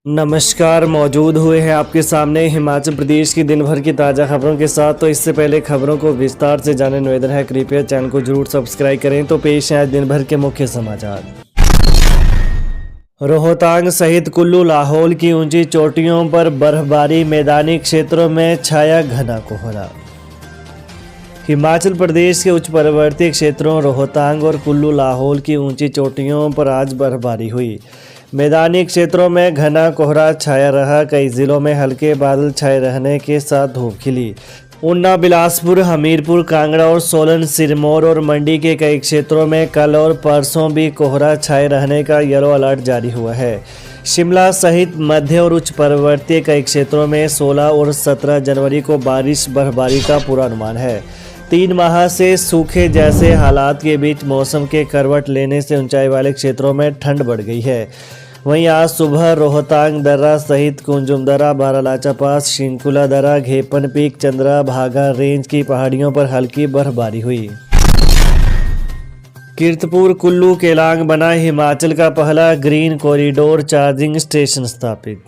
नमस्कार। मौजूद हुए हैं आपके सामने हिमाचल प्रदेश की दिन भर की ताज़ा खबरों के साथ। तो इससे पहले खबरों को विस्तार से जानने निवेदन है, कृपया चैनल को जरूर सब्सक्राइब करें। तो पेश है आज दिन भर के मुख्य समाचार। रोहतांग सहित कुल्लू लाहौल की ऊंची चोटियों पर बर्फबारी, मैदानी क्षेत्रों में छाया घना कोहरा। हिमाचल प्रदेश के उच्च पर्वतीय क्षेत्रों रोहतांग और कुल्लू लाहौल की ऊंची चोटियों पर आज बर्फबारी हुई। मैदानी क्षेत्रों में घना कोहरा छाया रहा। कई जिलों में हल्के बादल छाए रहने के साथ धूप खिली। ऊना, बिलासपुर, हमीरपुर, कांगड़ा और सोलन, सिरमौर और मंडी के कई क्षेत्रों में कल और परसों भी कोहरा छाए रहने का येलो अलर्ट जारी हुआ है। शिमला सहित मध्य और उच्च पर्वतीय कई क्षेत्रों में 16 और 17 जनवरी को बारिश बर्फबारी का पूर्वानुमान है। 3 माह से सूखे जैसे हालात के बीच मौसम के करवट लेने से ऊंचाई वाले क्षेत्रों में ठंड बढ़ गई है। वहीं आज सुबह रोहतांग दर्रा सहित कुंजुम दर्रा, बारालाचा पास, शिंकुला दर्रा, घेपन पीक, चंद्रा भागा रेंज की पहाड़ियों पर हल्की बर्फबारी हुई। कीरतपुर कुल्लू केलांग बना हिमाचल का पहला ग्रीन कॉरिडोर चार्जिंग स्टेशन स्थापित।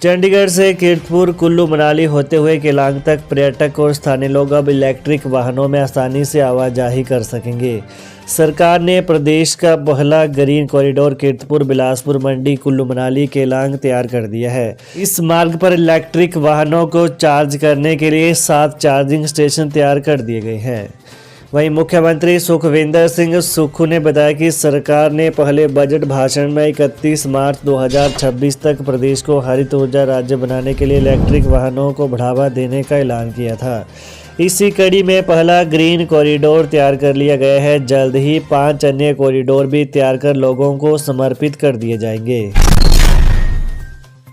चंडीगढ़ से कीरतपुर, कुल्लू, मनाली होते हुए केलांग तक पर्यटक और स्थानीय लोग अब इलेक्ट्रिक वाहनों में आसानी से आवाजाही कर सकेंगे। सरकार ने प्रदेश का पहला ग्रीन कॉरिडोर कीरतपुर, बिलासपुर, मंडी, कुल्लू, मनाली, केलांग तैयार कर दिया है। इस मार्ग पर इलेक्ट्रिक वाहनों को चार्ज करने के लिए 7 चार्जिंग स्टेशन तैयार कर दिए गए हैं। वहीं मुख्यमंत्री सुखविंदर सिंह सुक्खू ने बताया कि सरकार ने पहले बजट भाषण में 31 मार्च 2026 तक प्रदेश को हरित ऊर्जा राज्य बनाने के लिए इलेक्ट्रिक वाहनों को बढ़ावा देने का ऐलान किया था। इसी कड़ी में पहला ग्रीन कॉरिडोर तैयार कर लिया गया है। जल्द ही 5 अन्य कॉरिडोर भी तैयार कर लोगों को समर्पित कर दिए जाएंगे।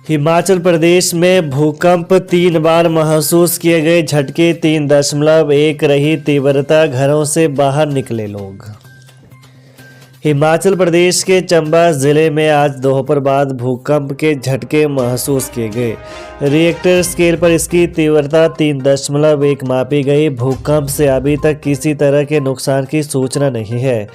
हिमाचल प्रदेश में भूकंप 3 बार महसूस किए गए। झटके 3.1 रही तीव्रता। घरों से बाहर निकले लोग। हिमाचल प्रदेश के चंबा जिले में आज दोपहर बाद भूकंप के झटके महसूस किए गए। रिएक्टर स्केल पर इसकी तीव्रता 3.1 मापी गई। भूकंप से अभी तक किसी तरह के नुकसान की सूचना नहीं है।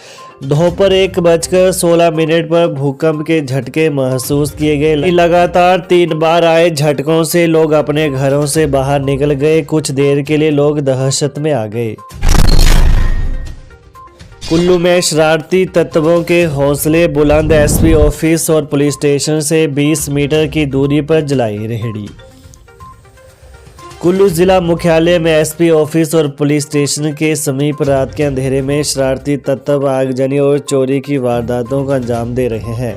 दोपहर 1:16 पर भूकंप के झटके महसूस किए गए। लगातार 3 बार आए झटकों से लोग अपने घरों से बाहर निकल गए। कुछ देर के लिए लोग दहशत में आ गए। कुल्लू में शरारती तत्वों के हौसले बुलंद। एसपी ऑफिस और पुलिस स्टेशन से 20 मीटर की दूरी पर जलाई रेहड़ी। कुल्लू जिला मुख्यालय में एसपी ऑफिस और पुलिस स्टेशन के समीप रात के अंधेरे में शरारती तत्व आगजनी और चोरी की वारदातों को अंजाम दे रहे हैं।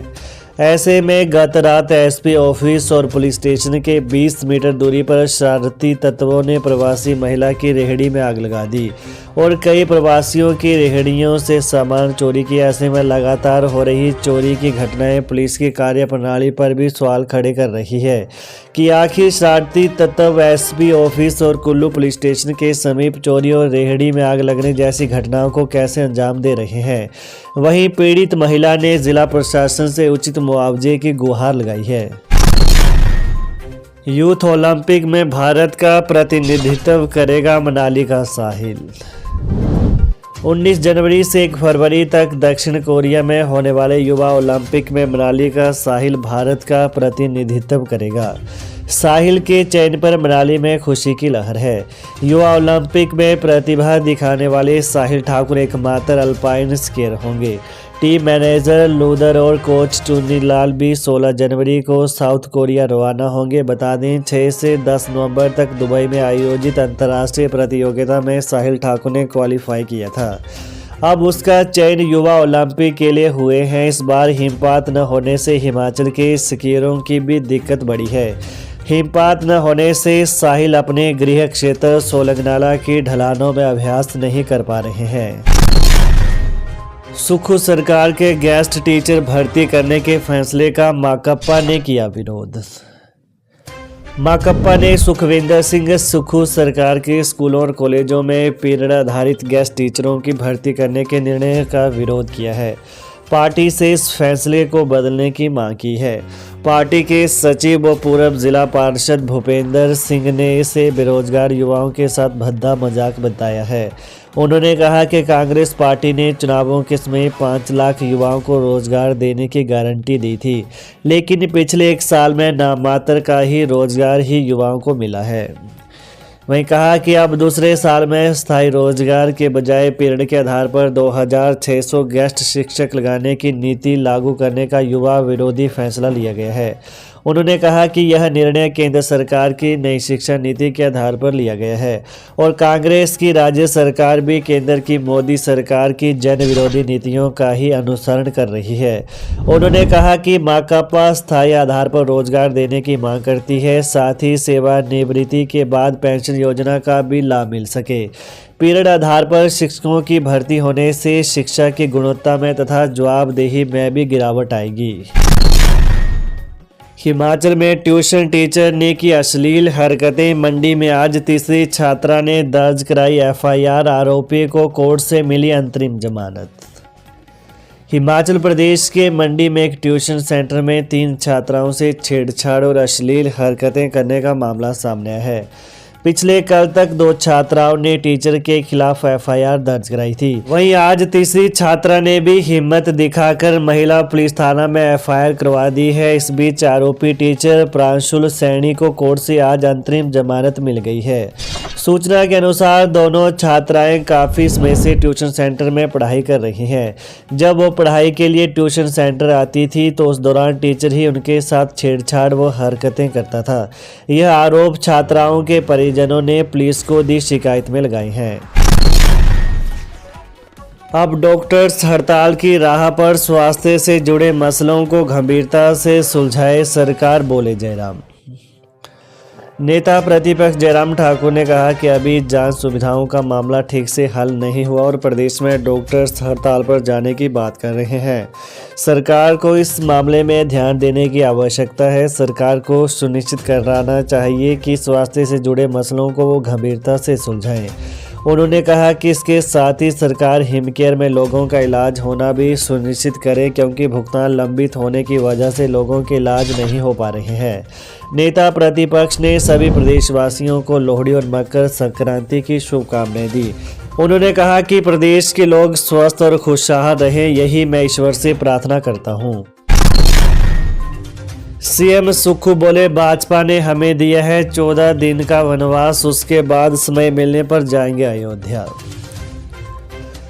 ऐसे में गत रात एसपी ऑफिस और पुलिस स्टेशन के 20 मीटर दूरी पर शरारती तत्वों ने प्रवासी महिला की रेहड़ी में आग लगा दी और कई प्रवासियों की रेहड़ियों से सामान चोरी किया। ऐसे में लगातार हो रही चोरी की घटनाएं पुलिस की कार्यप्रणाली पर भी सवाल खड़े कर रही है कि आखिर शरारती तत्व एसपी ऑफिस और कुल्लू पुलिस स्टेशन के समीप चोरी और रेहड़ी में आग लगने जैसी घटनाओं को कैसे अंजाम दे रहे हैं। वहीं पीड़ित महिला ने जिला प्रशासन से उचित मुआवजे की गुहार लगाई है। यूथ ओलंपिक में भारत का प्रतिनिधित्व करेगा मनाली का साहिल। 19 जनवरी से 1 फरवरी तक दक्षिण कोरिया में होने वाले युवा ओलंपिक में मनाली का साहिल भारत का प्रतिनिधित्व करेगा। साहिल के चयन पर मनाली में खुशी की लहर है। युवा ओलंपिक में प्रतिभा दिखाने वाले साहिल ठाकुर एकमात्र अल्पाइन स्कीयर होंगे। टीम मैनेजर लूदर और कोच चुन्नीलाल भी 16 जनवरी को साउथ कोरिया रवाना होंगे। बता दें 6 से 10 नवंबर तक दुबई में आयोजित अंतर्राष्ट्रीय प्रतियोगिता में साहिल ठाकुर ने क्वालिफाई किया था। अब उसका चयन युवा ओलंपिक के लिए हुए हैं। इस बार हिमपात न होने से हिमाचल के स्कीयरों की भी दिक्कत बढ़ी है। हिमपात न होने से साहिल अपने गृह क्षेत्र सोलंगनाला की ढलानों में अभ्यास नहीं कर पा रहे हैं। सुक्खू सरकार के गेस्ट टीचर भर्ती करने के फैसले का माकपा ने किया विरोध। माकपा ने सुखविंदर सिंह सुक्खू सरकार के स्कूलों और कॉलेजों में पीरियड आधारित गेस्ट टीचरों की भर्ती करने के निर्णय का विरोध किया है। पार्टी से इस फैसले को बदलने की मांग की है। पार्टी के सचिव व पूर्व जिला पार्षद भूपेंद्र सिंह ने इसे बेरोजगार युवाओं के साथ भद्दा मजाक बताया है। उन्होंने कहा कि कांग्रेस पार्टी ने चुनावों के समय 5 लाख युवाओं को रोजगार देने की गारंटी दी थी, लेकिन पिछले 1 साल में नामात्र का ही रोजगार ही युवाओं को मिला है। वहीं कहा कि अब दूसरे साल में स्थायी रोजगार के बजाय पीरियड के आधार पर 2600 गेस्ट शिक्षक लगाने की नीति लागू करने का युवा विरोधी फैसला लिया गया है। उन्होंने कहा कि यह निर्णय केंद्र सरकार की नई शिक्षा नीति के आधार पर लिया गया है और कांग्रेस की राज्य सरकार भी केंद्र की मोदी सरकार की जन विरोधी नीतियों का ही अनुसरण कर रही है। उन्होंने कहा कि माकपा स्थायी आधार पर रोजगार देने की मांग करती है, साथ ही सेवानिवृत्ति के बाद पेंशन योजना का भी लाभ मिल सके। पीरियड आधार पर शिक्षकों की भर्ती होने से शिक्षा की गुणवत्ता में तथा जवाबदेही में भी गिरावट आएगी। हिमाचल में ट्यूशन टीचर ने की अश्लील हरकतें। मंडी में आज तीसरी छात्रा ने दर्ज कराई एफआईआर, आरोपी को कोर्ट से मिली अंतरिम जमानत। हिमाचल प्रदेश के मंडी में एक ट्यूशन सेंटर में 3 छात्राओं से छेड़छाड़ और अश्लील हरकतें करने का मामला सामने आया है। पिछले कल तक 2 छात्राओं ने टीचर के खिलाफ एफआईआर दर्ज कराई थी। वहीं आज तीसरी छात्रा ने भी हिम्मत दिखाकर महिला पुलिस थाना में एफआईआर करवा दी है। इस बीच आरोपी टीचर प्रांशुल सैनी को कोर्ट से आज अंतरिम जमानत मिल गई है। सूचना के अनुसार दोनों छात्राएं काफी समय से ट्यूशन सेंटर में पढ़ाई कर रही हैं। जब वो पढ़ाई के लिए ट्यूशन सेंटर आती थी तो उस दौरान टीचर ही उनके साथ छेड़छाड़ व हरकतें करता था। यह आरोप छात्राओं के परिजनों ने पुलिस को दी शिकायत में लगाई हैं। अब डॉक्टर्स हड़ताल की राह पर, स्वास्थ्य से जुड़े मसलों को गंभीरता से सुलझाए सरकार, बोले जयराम। नेता प्रतिपक्ष जयराम ठाकुर ने कहा कि अभी जांच सुविधाओं का मामला ठीक से हल नहीं हुआ और प्रदेश में डॉक्टर्स हड़ताल पर जाने की बात कर रहे हैं। सरकार को इस मामले में ध्यान देने की आवश्यकता है। सरकार को सुनिश्चित कराना चाहिए कि स्वास्थ्य से जुड़े मसलों को वो गंभीरता से सुलझाएं। उन्होंने कहा कि इसके साथ ही सरकार हिमकेयर में लोगों का इलाज होना भी सुनिश्चित करे, क्योंकि भुगतान लंबित होने की वजह से लोगों के इलाज नहीं हो पा रहे हैं। नेता प्रतिपक्ष ने सभी प्रदेशवासियों को लोहड़ी और मकर संक्रांति की शुभकामनाएं दी। उन्होंने कहा कि प्रदेश के लोग स्वस्थ और खुशहाल रहें, यही मैं ईश्वर से प्रार्थना करता हूँ। सीएम सुक्खू बोले, भाजपा ने हमें दिया है 14 दिन का वनवास, उसके बाद समय मिलने पर जाएंगे अयोध्या।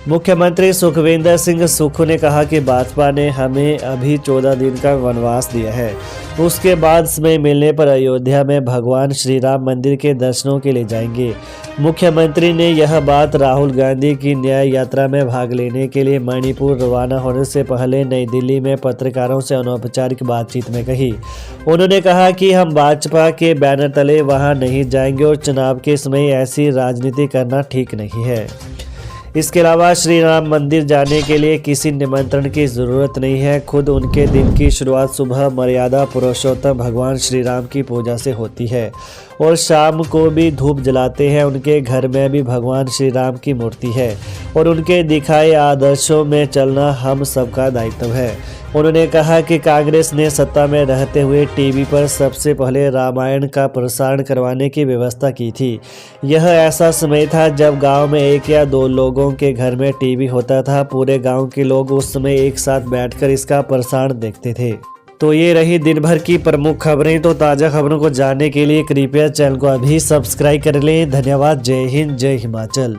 मुख्यमंत्री सुखविंदर सिंह सुक्खू ने कहा कि भाजपा ने हमें अभी 14 दिन का वनवास दिया है, उसके बाद समय मिलने पर अयोध्या में भगवान श्री राम मंदिर के दर्शनों के लिए जाएंगे। मुख्यमंत्री ने यह बात राहुल गांधी की न्याय यात्रा में भाग लेने के लिए मणिपुर रवाना होने से पहले नई दिल्ली में पत्रकारों से अनौपचारिक बातचीत में कही। उन्होंने कहा कि हम भाजपा के बैनर तले वहां नहीं जाएंगे और चुनाव के समय ऐसी राजनीति करना ठीक नहीं है। इसके अलावा श्री राम मंदिर जाने के लिए किसी निमंत्रण की ज़रूरत नहीं है। खुद उनके दिन की शुरुआत सुबह मर्यादा पुरुषोत्तम भगवान श्री राम की पूजा से होती है और शाम को भी धूप जलाते हैं। उनके घर में भी भगवान श्री राम की मूर्ति है और उनके दिखाए आदर्शों में चलना हम सबका दायित्व है। उन्होंने कहा कि कांग्रेस ने सत्ता में रहते हुए टीवी पर सबसे पहले रामायण का प्रसारण करवाने की व्यवस्था की थी। यह ऐसा समय था जब गांव में 1 या 2 लोगों के घर में टीवी होता था। पूरे गांव के लोग उस समय एक साथ बैठकर इसका प्रसारण देखते थे। तो ये रही दिन भर की प्रमुख खबरें। तो ताज़ा खबरों को जानने के लिए कृपया चैनल को अभी सब्सक्राइब कर लें। धन्यवाद। जय हिंद, जय हिमाचल।